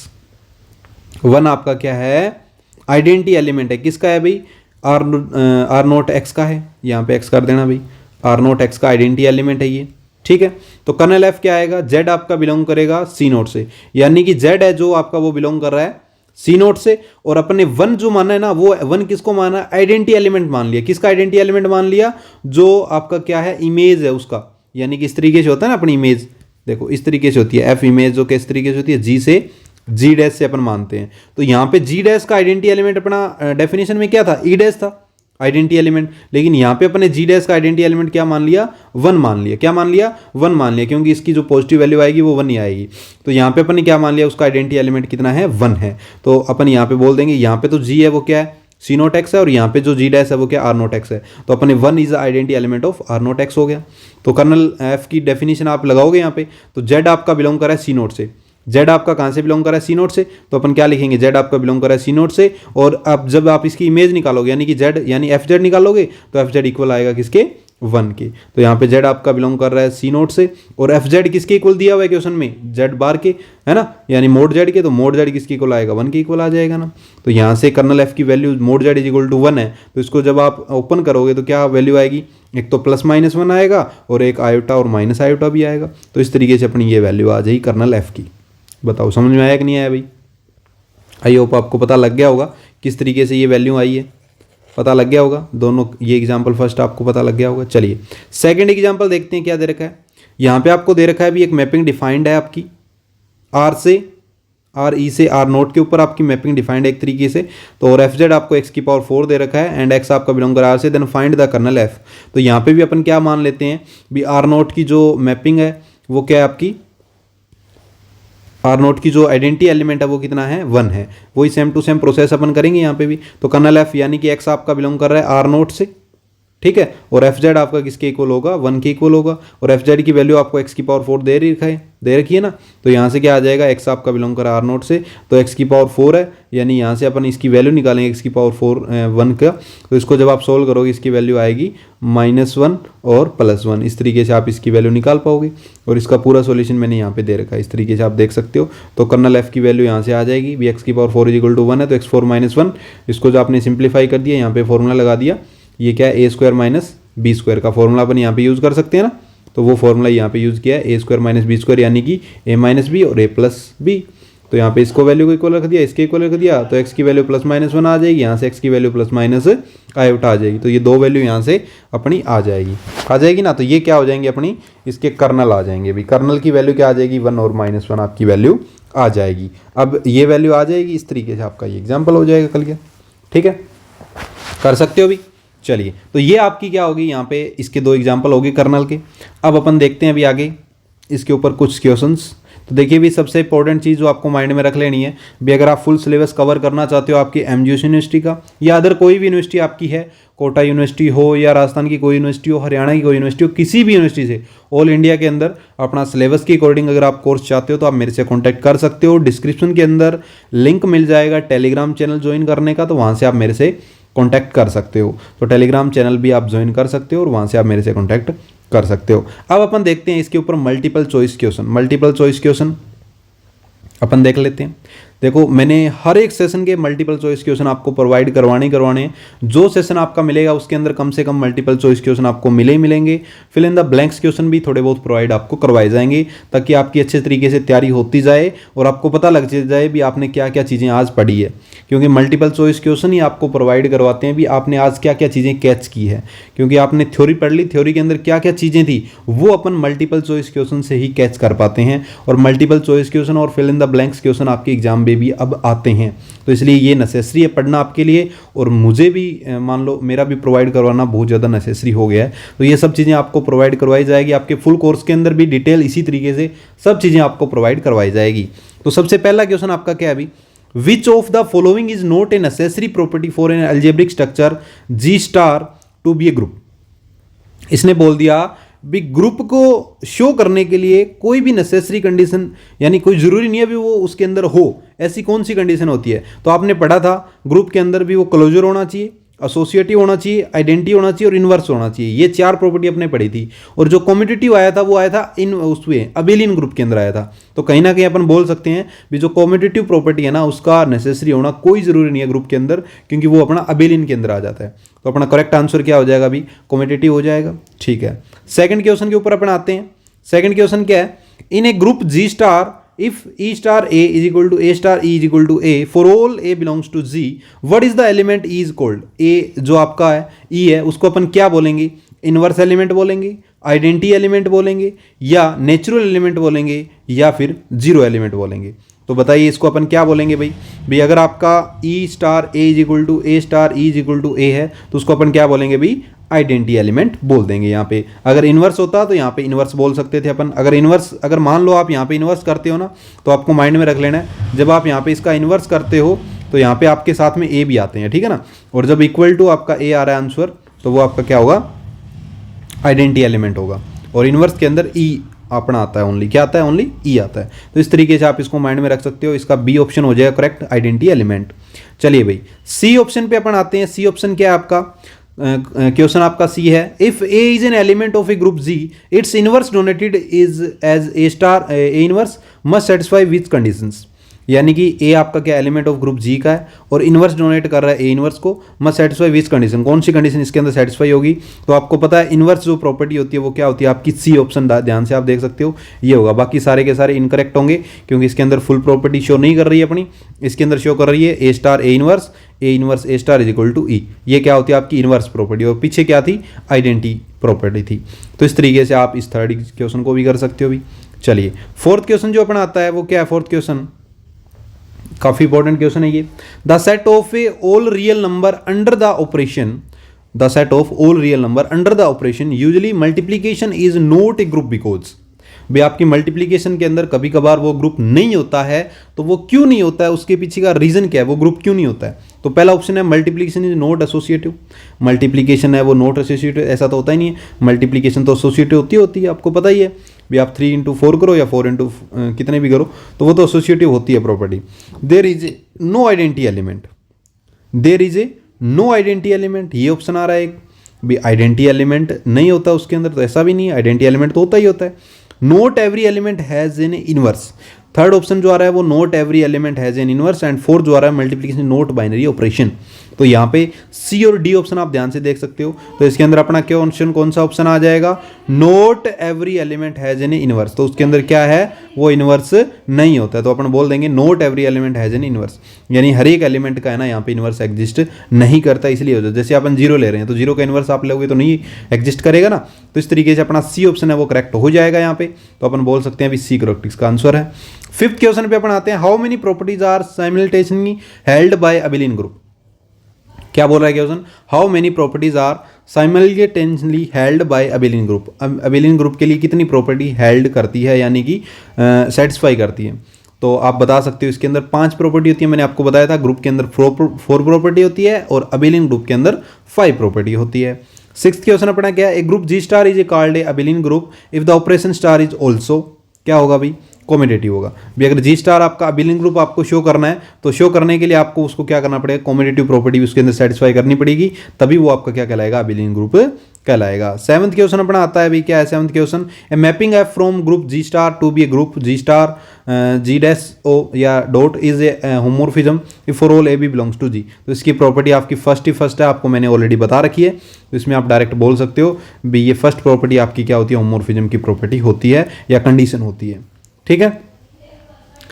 1 आपका क्या है, आइडेंटिटी एलिमेंट है, किसका है भाई, आर नोट एक्स का है, यहाँ पे एक्स कर देना भाई, आर नोट एक्स का आइडेंटिटी एलिमेंट है ये, ठीक है। तो कर्नल एफ क्या आएगा, जेड आपका बिलोंग करेगा सी नोट से, यानी कि जेड है जो आपका वो बिलोंग कर रहा है सी नोट से, और अपने 1 जो माना है ना, वो 1 किसको माना है, आइडेंटिटी एलिमेंट मान लिया। किसका आइडेंटिटी एलिमेंट मान लिया, जो आपका क्या है, इमेज है उसका, यानी कि इस तरीके से होता है ना अपनी इमेज, देखो इस तरीके से होती है एफ इमेज, जो किस तरीके से होती है, जी से जी डैश से अपन मानते हैं। तो यहाँ पे जी डैश का आइडेंटिटी एलिमेंट अपना डेफिनेशन में क्या था, ई डैश था आइडेंटिटी एलिमेंट, लेकिन यहाँ पे अपने जी डैश का आइडेंटिटी एलिमेंट क्या मान लिया, 1 मान लिया। क्या मान लिया, 1 मान लिया, क्योंकि इसकी जो पॉजिटिव वैल्यू आएगी वो 1 ही आएगी। तो यहाँ पे अपन ने क्या मान लिया, उसका आइडेंटिटी एलिमेंट कितना है, 1 है। तो अपन यहाँ पे बोल देंगे, यहाँ पे तो जी है वो क्या है, सी नोट एक्स है, और यहाँ पे जो जी डैश है वो क्या, आर नोट एक्स है। तो अपने 1 is identity element of R not x हो गया। तो कर्नल एफ की डेफिनेशन आप लगाओगे यहाँ पे, तो जेड आपका बिलोंग कर रहा है सी नोट से, जेड आपका कहाँ से बिलोंग कर रहा है, सी नोट से, तो अपन क्या लिखेंगे, जेड आपका बिलोंग कर रहा है सी नोट से। और अब जब आप इसकी इमेज निकालोगे, यानी कि जेड यानी एफ जेड निकालोगे, तो एफ जेड इक्वल आएगा किसके, 1 के। तो यहाँ पे z आपका बिलोंग कर रहा है सी नोट से, और एफ जेड किसके इक्वल दिया हुआ है क्वेश्चन में, z बार के, है ना, यानी मोड z के, तो मोड z किसके इक्वल आएगा, 1 के इक्वल आ जाएगा ना। तो यहाँ से कर्नल f की value mod z is equal to 1 है, तो इसको जब आप ओपन करोगे तो क्या वैल्यू आएगी, एक तो +-1 आएगा और एक आयोटा और माइनस आयोटा भी आएगा। तो इस तरीके से अपनी ये वैल्यू आ जाएगी कर्नल f की। बताओ समझ में आया कि नहीं आया भाई? आई होप आपको पता लग गया होगा किस तरीके से ये वैल्यू आई है, पता लग गया होगा। दोनों ये एग्जाम्पल फर्स्ट आपको पता लग गया होगा। चलिए सेकंड एग्जाम्पल देखते हैं क्या दे रखा है। यहाँ पे आपको दे रखा है भी एक मैपिंग डिफाइंड है आपकी आर से, आर ई से आर नोट के ऊपर आपकी मैपिंग डिफाइंड है एक तरीके से। तो और एफ जेड आपको x⁴ दे रखा है एंड x आपका बिलोंग कर आर से, then find the kernel f। तो यहाँ पे भी अपन क्या मान लेते हैं भी आर नोट की जो मैपिंग है वो क्या है आपकी, आर नोट की जो आइडेंटिटी एलिमेंट है वो कितना है, 1 है। वही सेम टू सेम प्रोसेस अपन करेंगे यहाँ पे भी। तो कर्नल f यानी कि x आपका बिलोंग कर रहा है आर नोट से, ठीक है, और एफ जेड आपका किसके इक्वल होगा, 1 के इक्वल होगा। और एफ जेड की वैल्यू आपको x⁴ दे रखी है ना। तो यहाँ से क्या आ जाएगा, x आपका बिलोंग कर आर नोट से, तो x⁴ है, यानी यहाँ से अपन इसकी वैल्यू निकालेंगे x⁴ 1 का। तो इसको जब आप सोल्व करोगे इसकी वैल्यू आएगी -1 और +1। इस तरीके से आप इसकी वैल्यू निकाल पाओगे। और इसका पूरा सॉल्यूशन मैंने यहाँ पे दे रखा है, इस तरीके से आप देख सकते हो। तो कर्नल f की वैल्यू यहाँ से आ जाएगी भी x⁴ इज इक्वल टू 1 है, तो x⁴ -1, इसको जो आपने सिंप्लीफाई कर दिया, यहाँ पे फॉर्मूला लगा दिया, ये क्या है a² - b² का फॉर्मूला अपन यहाँ पे यूज़ कर सकते हैं ना। तो वो फॉर्मूला यहाँ पे यूज़ किया है a² - b² यानी कि a - b और a + b। तो यहाँ पे इसको वैल्यू को इक्वल रख दिया, इसके इक्वल रख दिया, तो x की वैल्यू +-1 आ जाएगी, यहाँ से x की वैल्यू ± आयोटा आ जाएगी। तो ये दो वैल्यू यहाँ से अपनी आ जाएगी ना। तो ये क्या हो जाएंगे अपनी, इसके कर्नल आ जाएंगे भी। कर्नल की वैल्यू क्या आ जाएगी, 1 और -1 आपकी वैल्यू आ जाएगी। अब ये वैल्यू आ जाएगी, इस तरीके से आपका ये एग्जाम्पल हो जाएगा कल के, ठीक है, कर सकते हो भी। चलिए तो ये आपकी क्या होगी, यहाँ पे इसके दो एग्जाम्पल होगी कर्नल के। अब अपन देखते हैं अभी आगे इसके ऊपर कुछ क्वेश्चंस। तो देखिए भी सबसे इंपॉर्टेंट चीज़ जो आपको माइंड में रख लेनी है भी, अगर आप फुल सिलेबस कवर करना चाहते हो आपकी एमजीएस यूनिवर्सिटी का, या अदर कोई भी यूनिवर्सिटी आपकी है, कोटा यूनिवर्सिटी हो या राजस्थान की कोई यूनिवर्सिटी हो, हरियाणा की कोई यूनिवर्सिटी हो, किसी भी यूनिवर्सिटी से ऑल इंडिया के अंदर अपना सिलेबस के अकॉर्डिंग अगर आप कोर्स चाहते हो तो आप मेरे से कॉन्टैक्ट कर सकते हो। डिस्क्रिप्शन के अंदर लिंक मिल जाएगा टेलीग्राम चैनल ज्वाइन करने का, तो वहाँ से आप मेरे से कॉन्टैक्ट कर सकते हो। तो टेलीग्राम चैनल भी आप ज्वाइन कर सकते हो और वहाँ से आप मेरे से कॉन्टैक्ट कर सकते हो। अब अपन देखते हैं इसके ऊपर मल्टीपल चॉइस क्वेश्चन अपन देख लेते हैं। देखो मैंने हर एक सेशन के मल्टीपल चॉइस क्वेश्चन आपको प्रोवाइड करवाने हैं। जो सेशन आपका मिलेगा उसके अंदर कम से कम मल्टीपल चॉइस क्वेश्चन आपको मिलेंगे। Fill in the blanks question भी थोड़े बहुत प्रोवाइड आपको करवाए जाएंगे, ताकि आपकी अच्छे तरीके से तैयारी होती जाए और आपको पता लग जाए भी आपने क्या क्या चीज़ें आज पढ़ी है। क्योंकि मल्टीपल चॉइस क्वेश्चन ही आपको प्रोवाइड करवाते हैं भी आपने आज क्या क्या चीज़ें कैच की है। क्योंकि आपने थ्योरी पढ़ ली, थ्योरी के अंदर क्या क्या चीज़ें थी वो अपन मल्टीपल चॉइस क्वेश्चन से ही कैच कर पाते हैं। और मल्टीपल चॉइस क्वेश्चन और fill in the blanks question आपके एग्जाम में भी अब आते हैं। तो इसलिए ये नेसेसरी है पढ़ना आपके लिए, और मुझे भी मान लो मेरा भी प्रोवाइड करवाना बहुत ज़्यादा नेसेसरी हो गया है। तो ये सब चीज़ें आपको प्रोवाइड करवाई जाएगी। आपके फुल कोर्स के अंदर भी डिटेल इसी तरीके से सब चीज़ें आपको प्रोवाइड करवाई जाएगी। तो सबसे पहला क्वेश्चन आपका क्या है अभी, which of the following is not a necessary property for an algebraic structure G* to be a group. इसने बोल दिया भी ग्रुप को शो करने के लिए कोई भी नेसेसरी कंडीशन, यानी कोई जरूरी नहीं है भी वो उसके अंदर हो, ऐसी कौन सी कंडीशन होती है। तो आपने पढ़ा था ग्रुप के अंदर भी वो क्लोजर होना चाहिए, एसोसिएटिव होना चाहिए, आइडेंटिटी होना चाहिए और इन्वर्स होना चाहिए। ये 4 प्रॉपर्टी अपने पढ़ी थी। और जो कॉम्पिटिटिव आया था वो आया था इन उसमें अबेलियन ग्रुप के अंदर आया था। तो कहीं ना कहीं अपन बोल सकते हैं भी जो कॉम्पिटिटिव प्रॉपर्टी है ना उसका नेसेसरी होना कोई ज़रूरी नहीं है ग्रुप के अंदर, क्योंकि वो अपना अबेलियन के अंदर आ जाता है। तो अपना करेक्ट आंसर क्या हो जाएगा अभी, कॉम्पिटिटिव हो जाएगा। ठीक है, सेकंड क्वेश्चन के ऊपर अपन आते हैं। सेकंड क्वेश्चन क्या है, इन ए group G*, if E*A is equal to A*, E is equal to A, for all A belongs to G, what is the element E is called? A जो आपका है E है उसको अपन क्या बोलेंगे, इनवर्स एलिमेंट बोलेंगे, आइडेंटिटी एलिमेंट बोलेंगे, या नेचुरल एलिमेंट बोलेंगे, या फिर जीरो एलिमेंट बोलेंगे। तो बताइए इसको अपन क्या बोलेंगे भाई अगर आपका E*A is equal to A*, E is equal to A है तो उसको अपन क्या बोलेंगे भाई, आइडेंटिटी एलिमेंट बोल देंगे। यहाँ पे अगर इन्वर्स होता तो यहाँ पे इन्वर्स बोल सकते थे अपन। अगर मान लो आप यहाँ पे इन्वर्स करते हो ना, तो आपको माइंड में रख लेना है, जब आप यहाँ पे इसका इन्वर्स करते हो तो यहाँ पे आपके साथ में ए भी आते हैं, ठीक है ना। और जब इक्वल टू आपका ए आ रहा है आंसर, तो वो आपका क्या होगा, आइडेंटिटी एलिमेंट होगा। और इन्वर्स के अंदर ई अपना आता है, ओनली क्या आता है, ओनली ई आता है। तो इस तरीके से आप इसको माइंड में रख सकते हो। इसका बी ऑप्शन हो जाएगा करेक्ट, आइडेंटिटी एलिमेंट। चलिए भाई सी ऑप्शन पे अपन आते हैं। सी ऑप्शन क्या है आपका, क्वेश्चन आपका सी है, if a is an element of a group G, it's inverse donated is as a star, A inverse must satisfy which conditions. यानी कि ए आपका क्या एलिमेंट ऑफ ग्रुप जी का है और इनवर्स डोनेट कर रहा है ए इनवर्स को, मस्ट सेटिस्फाई विच कंडीशन, कौन सी कंडीशन इसके अंदर सेटिस्फाई होगी। तो आपको पता है इनवर्स जो प्रॉपर्टी होती है वो क्या होती है आपकी, सी ऑप्शन ध्यान से आप देख सकते हो ये होगा। बाकी सारे के सारे इनकरेक्ट होंगे क्योंकि इसके अंदर फुल प्रॉपर्टी शो नहीं कर रही है अपनी, इसके अंदर शो कर रही है A star A inverse A star is equal to E. ये क्या होती है आपकी इनवर्स प्रॉपर्टी, और पीछे क्या थी, आइडेंटिटी प्रॉपर्टी थी। तो इस तरीके से आप इस थर्ड क्वेश्चन को भी कर सकते हो भी। चलिए फोर्थ क्वेश्चन जो अपना आता है वो क्या है, फोर्थ क्वेश्चन काफी इंपॉर्टेंट क्वेश्चन है ये। The set of A all real number under the operation, the set of all real number under the operation usually multiplication is not A group because. भाई आपकी मल्टीप्लीकेशन के अंदर कभी कभार वो ग्रुप नहीं होता है, तो वो क्यों नहीं होता है, उसके पीछे का रीजन क्या है, वो ग्रुप क्यों नहीं होता है। तो पहला ऑप्शन है multiplication is not associative, multiplication है वो नॉट एसोसिएटिव, ऐसा तो होता ही नहीं है, मल्टीप्लीकेशन तो एसोसिएटिव होती है आपको पता ही है भी, आप 3 इंटू 4 करो या 4 इंटू कितने भी करो तो वो तो एसोसिएटिव होती है property. There is a no identity element, there is a no identity element, ये ऑप्शन आ रहा है एक भी, आइडेंटिटी एलिमेंट नहीं होता उसके अंदर, तो ऐसा भी नहीं है, आइडेंटिटी एलिमेंट तो होता ही होता है। Note every element has an inverse, third option जो आ रहा है वो note every element has an inverse, and fourth जो आ रहा है मल्टीप्लिकेशन नोट बाइनरी ऑपरेशन। तो यहाँ पे सी और डी ऑप्शन आप ध्यान से देख सकते हो। तो इसके अंदर अपना क्या ऑप्शन, कौन सा ऑप्शन आ जाएगा, note every element has an inverse. तो उसके अंदर क्या है, वो इनवर्स नहीं होता है, तो अपन बोल देंगे note every element has an inverse, यानी हर एक एलिमेंट का है ना यहाँ पे इनवर्स एग्जिस्ट नहीं करता, इसलिए हो जाए। जैसे अपन जीरो ले रहे हैं तो जीरो का इनवर्स आप लोगे तो नहीं एग्जिस्ट करेगा ना, तो इस तरीके से अपना सी ऑप्शन है वो करेक्ट हो जाएगा यहाँ पे। तो अपन बोल सकते हैं अभी सी करेक्ट इसका आंसर है। फिफ्थ क्वेश्चन पे अपन आते हैं, how many properties are simultaneously held by abelian group. क्या बोल रहा है question, how many properties are simultaneously held by abelian group. Abelian group के लिए कितनी प्रॉपर्टी हेल्ड करती है, यानी कि सेटिस्फाई करती है। तो आप बता सकते हो इसके अंदर 5 प्रॉपर्टी होती है, मैंने आपको बताया था ग्रुप के अंदर 4 प्रॉपर्टी होती है और अबेलियन ग्रुप के अंदर 5 प्रॉपर्टी होती है। सिक्स्थ क्वेश्चन अपना क्या है, a group G star is a called a abelian group if the operation star is also, क्या होगा भाई, कॉम्यूटेटिव होगा भी। अगर जी स्टार आपका अबेलियन ग्रुप आपको शो करना है तो शो करने के लिए आपको उसको क्या करना पड़ेगा, कॉम्यूटेटिव प्रॉपर्टी उसके अंदर सेटिस्फाई करनी पड़ेगी, तभी वो आपका क्या कहलाएगा, अबेलियन ग्रुप कहलाएगा। सेवंथ क्वेश्चन अपना आता है भाई, क्या है seventh question, a mapping F from group G star to be a group G star G dash O या dot is a homomorphism if for all A B belongs to G. तो इसकी property आपकी first है, आपको मैंने already बता रखी है, तो इसमें आप डायरेक्ट बोल सकते हो भी ये फर्स्ट प्रॉपर्टी आपकी क्या होती है, होमोर्फिज्म की प्रॉपर्टी होती है या कंडीशन होती है, ठीक है।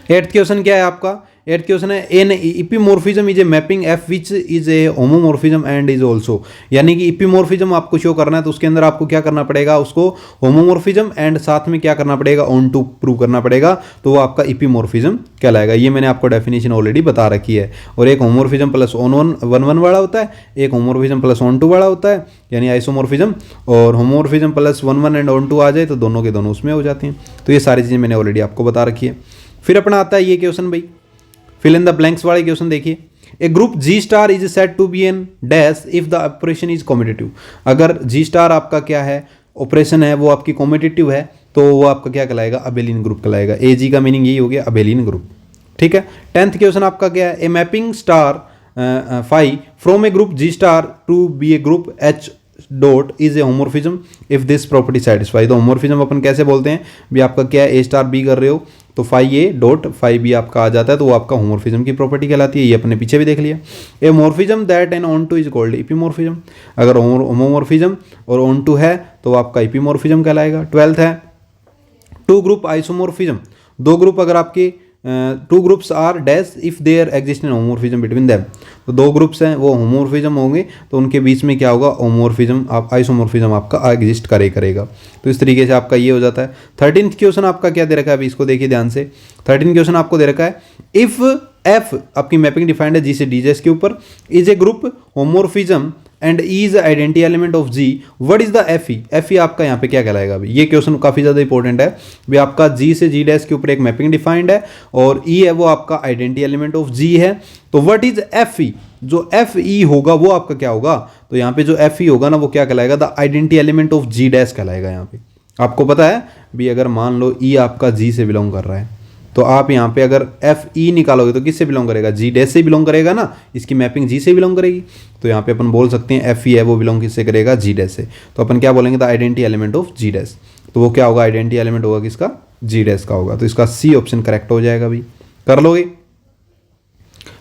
8th क्वेश्चन क्या है आपका, 8th क्वेश्चन है, an epimorphism is a mapping F which is a homomorphism and is also. यानी कि इपीमॉर्फिज्म आपको शो करना है तो उसके अंदर आपको क्या करना पड़ेगा, उसको होमोमॉर्फिज्म एंड साथ में क्या करना पड़ेगा, ऑन टू प्रूव करना पड़ेगा, तो वो आपका इपीमॉर्फिज्म कहलाएगा। ये मैंने आपको डेफिनेशन ऑलरेडी बता रखी है। और एक होमोमॉर्फिज्म प्लस ऑन वन वाला होता है, एक होमोमॉर्फिज्म प्लस ऑन टू वाला होता है, यानी आइसोमॉर्फिज्म, और homomorphism plus one and onto आ जाए तो दोनों के दोनों उसमें हो जाती हैं। तो ये सारी चीज़ें मैंने ऑलरेडी आपको बता रखी है। फिर अपना आता है ये क्वेश्चन भाई, फिल इन द ब्लैंक्स वाले क्वेश्चन देखिए, a group G star is set to be an dash if the operation is commutative. अगर जी स्टार आपका क्या है, ऑपरेशन है वो आपकी कॉम्यूटेटिव है, तो वो आपका क्या कहलाएगा, अबेलियन ग्रुप कहलाएगा। ए जी का मीनिंग यही हो गया, अबेलियन ग्रुप, ठीक है। 10th क्वेश्चन आपका क्या है, a mapping star phi from a group G star to be a group H dot is a homomorphism if this property satisfy. तो होमोर्फिज्म अपन कैसे बोलते हैं भी, आपका क्या है, ए स्टार बी कर रहे हो तो phi a dot phi b आपका आ जाता है, तो वो आपका होमोर्फिज्म की प्रॉपर्टी कहलाती है। ये अपने पीछे भी देख लिया। A morphism that an onto is called epimorphism. अगर होमोमॉर्फिज्म और ऑन टू है तो आपका इपीमॉर्फिज्म कहलाएगा। 12th है, टू ग्रुप आइसोमॉर्फिज्म, दो ग्रुप अगर आपके two groups are dash if there exist an homomorphism between them. तो दो ग्रुप्स हैं वो होमोर्फिज्म होंगे तो उनके बीच में क्या होगा, होमोर्फिज्म, आप आइसोमॉर्फिज्म आपका एग्जिस्ट करेगा। तो इस तरीके से आपका ये हो जाता है। 13th क्वेश्चन आपका क्या दे रखा है, अभी इसको देखिए ध्यान से। 13th क्वेश्चन आपको दे रखा है, इफ एफ आपकी मैपिंग डिफाइंड है जी से डीजेस के ऊपर, is a group homomorphism and E is identity element of G, what is the F E. F E आपका यहाँ पे क्या कहलाएगा अभी, ये क्वेश्चन काफी ज्यादा इंपॉर्टेंट है भी। आपका जी से जी डैश के ऊपर एक मैपिंग डिफाइंड है और ई है वो आपका आइडेंटिटी एलिमेंट ऑफ जी है, तो व्हाट इज एफ ई। जो एफ ई होगा वो आपका क्या होगा, तो यहाँ पे जो एफ ई होगा ना वो क्या कहलाएगा, the identity element of G dash कहलाएगा। यहाँ पे आपको पता है भी, अगर मान लो ई आपका जी से बिलोंग कर रहा है तो आप यहाँ पे अगर एफ ई निकालोगे तो किससे बिलोंग करेगा, जी डैश से बिलोंग करेगा ना, इसकी मैपिंग जी से बिलोंग करेगी। तो यहाँ पे अपन बोल सकते हैं एफ ई है वो बिलोंग किससे करेगा, जी डैश से। तो अपन क्या बोलेंगे, the identity element of G dash. तो वो क्या होगा, आइडेंटिटी एलिमेंट होगा किसका, जी डैश का होगा। तो इसका सी ऑप्शन करेक्ट हो जाएगा भाई, कर लोगे।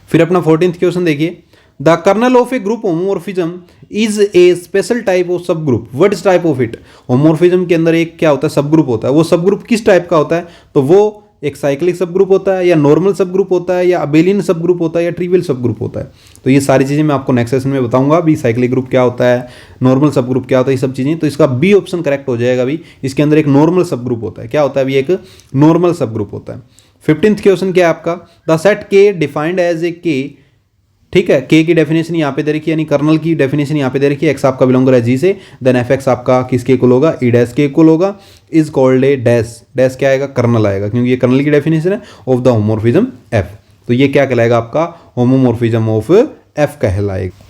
फिर अपना 14th क्वेश्चन देखिए, the kernel of a group homomorphism is a special type of subgroup, what is type of it. Homomorphism के अंदर एक क्या होता है, सब ग्रुप होता है। वो सब ग्रुप किस टाइप का होता है, तो वो एक साइक्लिक सब ग्रुप होता है, या नॉर्मल सब ग्रुप होता है, या अबेलियन सब ग्रुप होता है, या ट्रिवियल सब ग्रुप होता है। तो ये सारी चीज़ें मैं आपको नेक्स्ट सेशन में बताऊंगा भी, साइक्लिक ग्रुप क्या होता है, नॉर्मल सब ग्रुप क्या होता है, ये सब चीज़ें। तो इसका बी ऑप्शन करेक्ट हो जाएगा भी, इसके अंदर एक नॉर्मल सब ग्रुप होता है। क्या होता है भी, एक नॉर्मल सब ग्रुप होता है। 15th क्वेश्चन क्या है आपका, द सेट के डिफाइंड एज ए के, ठीक है, के की डेफिनेशन यहाँ पे दे रखी है, यानी कर्नल की डेफिनेशन यहाँ पे दे रखी है। एक्स आपका बिलोंग कर रहा है जी से, देन एफ एक्स आपका किसके इक्वल होगा, ई डैश के इक्वल होगा। Is called A dash, dash क्या आएगा, कर्नल आएगा, क्योंकि ये कर्नल की डेफिनेशन है ऑफ द होमोमॉर्फिज्म एफ। तो ये क्या कहलाएगा आपका, होमोमॉर्फिज्म ऑफ एफ कहलाएगा।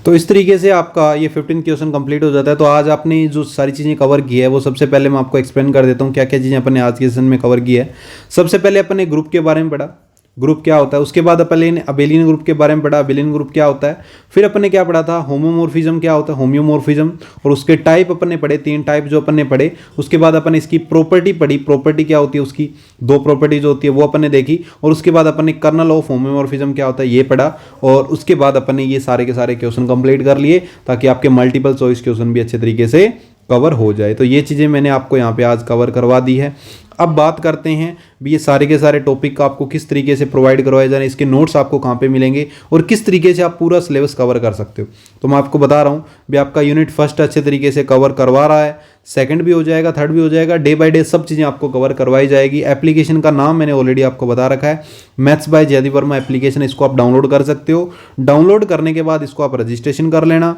तो इस तरीके से आपका ये 15 क्वेश्चन कंप्लीट हो जाता है। तो आज आपने जो सारी चीज़ें कवर की है वो सबसे पहले मैं आपको एक्सप्लेन कर देता हूँ क्या क्या चीज़ें अपन ने आज के सेशन में कवर की है। सबसे पहले अपन ने ग्रुप के बारे में पढ़ा, ग्रुप क्या होता है। उसके बाद अपन ने अबेलियन ग्रुप के बारे में पढ़ा, अबेलियन ग्रुप क्या होता है। फिर अपन ने क्या पढ़ा था, होमोमॉर्फिज्म क्या होता है, होम्योमॉर्फिज्म, और उसके टाइप अपन ने पढ़े, 3 टाइप जो अपन ने पढ़े। उसके बाद अपन ने इसकी प्रॉपर्टी पढ़ी, प्रॉपर्टी क्या होती है, उसकी 2 प्रॉपर्टी जो होती है वो अपन ने देखी। और उसके बाद अपन ने कर्नल ऑफ होम्योमॉर्फिज्म क्या होता है ये पढ़ा। और उसके बाद अपन ने ये सारे के सारे क्वेश्चन कंप्लीट कर लिए, ताकि आपके मल्टीपल चॉइस क्वेश्चन भी अच्छे तरीके से कवर हो जाए। तो ये चीज़ें मैंने आपको यहाँ पे आज कवर करवा दी है। अब बात करते हैं भी ये सारे के सारे टॉपिक का आपको किस तरीके से प्रोवाइड करवाए जा रहे हैं, इसके नोट्स आपको कहाँ पे मिलेंगे और किस तरीके से आप पूरा सिलेबस कवर कर सकते हो। तो मैं आपको बता रहा हूँ भी आपका यूनिट फर्स्ट अच्छे तरीके से कवर करवा रहा है, सेकंड भी हो जाएगा, थर्ड भी हो जाएगा, डे बाय डे सब चीज़ें आपको कवर करवाई जाएगी। एप्लीकेशन का नाम मैंने ऑलरेडी आपको बता रखा है, maths by Jaideep Verma application. इसको आप डाउनलोड कर सकते हो। डाउनलोड करने के बाद इसको आप रजिस्ट्रेशन कर लेना,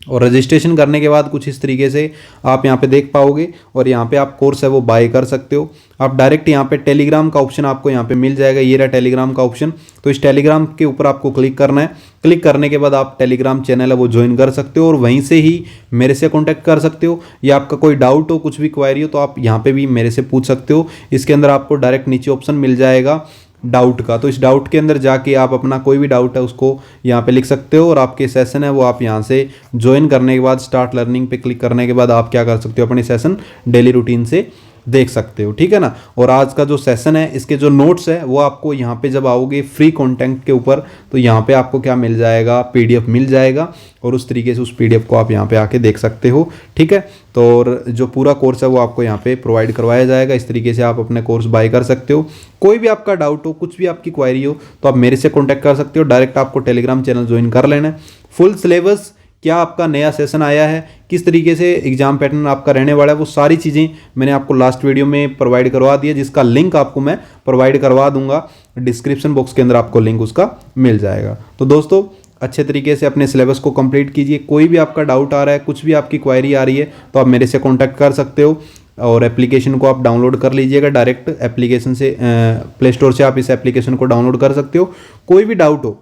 और रजिस्ट्रेशन करने के बाद कुछ इस तरीके से आप यहाँ पे देख पाओगे। और यहाँ पे आप कोर्स है वो बाय कर सकते हो। आप डायरेक्ट यहाँ पे टेलीग्राम का ऑप्शन आपको यहाँ पे मिल जाएगा, ये रहा टेलीग्राम का ऑप्शन। तो इस टेलीग्राम के ऊपर आपको क्लिक करना है। क्लिक करने के बाद आप टेलीग्राम चैनल है वो ज्वाइन कर सकते हो, और वहीं से ही मेरे से कॉन्टैक्ट कर सकते हो। या आपका कोई डाउट हो, कुछ भी क्वेरी हो, तो आप यहाँ पे भी मेरे से पूछ सकते हो। इसके अंदर आपको डायरेक्ट नीचे ऑप्शन मिल जाएगा डाउट का, तो इस डाउट के अंदर जाके आप अपना कोई भी डाउट है उसको यहाँ पे लिख सकते हो। और आपके सेशन है वो आप यहाँ से ज्वाइन करने के बाद स्टार्ट लर्निंग पे क्लिक करने के बाद आप क्या कर सकते हो, अपने सेशन डेली रूटीन से देख सकते हो, ठीक है ना। और आज का जो सेशन है इसके जो नोट्स है वो आपको यहाँ पे जब आओगे फ्री कंटेंट के ऊपर, तो यहाँ पे आपको क्या मिल जाएगा, पीडीएफ मिल जाएगा। और उस तरीके से उस पीडीएफ को आप यहाँ पे आके देख सकते हो, ठीक है। तो और जो पूरा कोर्स है वो आपको यहाँ पे प्रोवाइड करवाया जाएगा। इस तरीके से आप अपने कोर्स बाय कर सकते हो। कोई भी आपका डाउट हो, कुछ भी आपकी क्वायरी हो, तो आप मेरे से कॉन्टैक्ट कर सकते हो। डायरेक्ट आपको टेलीग्राम चैनल ज्वाइन कर लेना है। फुल सिलेबस क्या आपका नया सेशन आया है, किस तरीके से एग्जाम पैटर्न आपका रहने वाला है, वो सारी चीज़ें मैंने आपको लास्ट वीडियो में प्रोवाइड करवा दी है, जिसका लिंक आपको मैं प्रोवाइड करवा दूंगा। डिस्क्रिप्शन बॉक्स के अंदर आपको लिंक उसका मिल जाएगा। तो दोस्तों अच्छे तरीके से अपने सिलेबस को कंप्लीट कीजिए। कोई भी आपका डाउट आ रहा है, कुछ भी आपकी क्वायरी आ रही है, तो आप मेरे से कॉन्टैक्ट कर सकते हो। और एप्लीकेशन को आप डाउनलोड कर लीजिएगा, डायरेक्ट एप्लीकेशन से प्ले स्टोर से आप इस एप्लीकेशन को डाउनलोड कर सकते हो। कोई भी डाउट हो,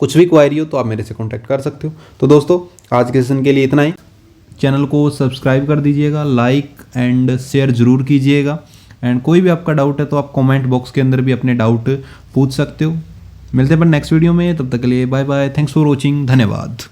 कुछ भी क्वायरी हो, तो आप मेरे से कांटेक्ट कर सकते हो। तो दोस्तों आज के सेशन के लिए इतना ही। चैनल को सब्सक्राइब कर दीजिएगा, लाइक एंड शेयर जरूर कीजिएगा। एंड कोई भी आपका डाउट है तो आप कमेंट बॉक्स के अंदर भी अपने डाउट पूछ सकते हो। मिलते हैं अपन नेक्स्ट वीडियो में, तब तक के लिए bye bye, thanks for watching, धन्यवाद।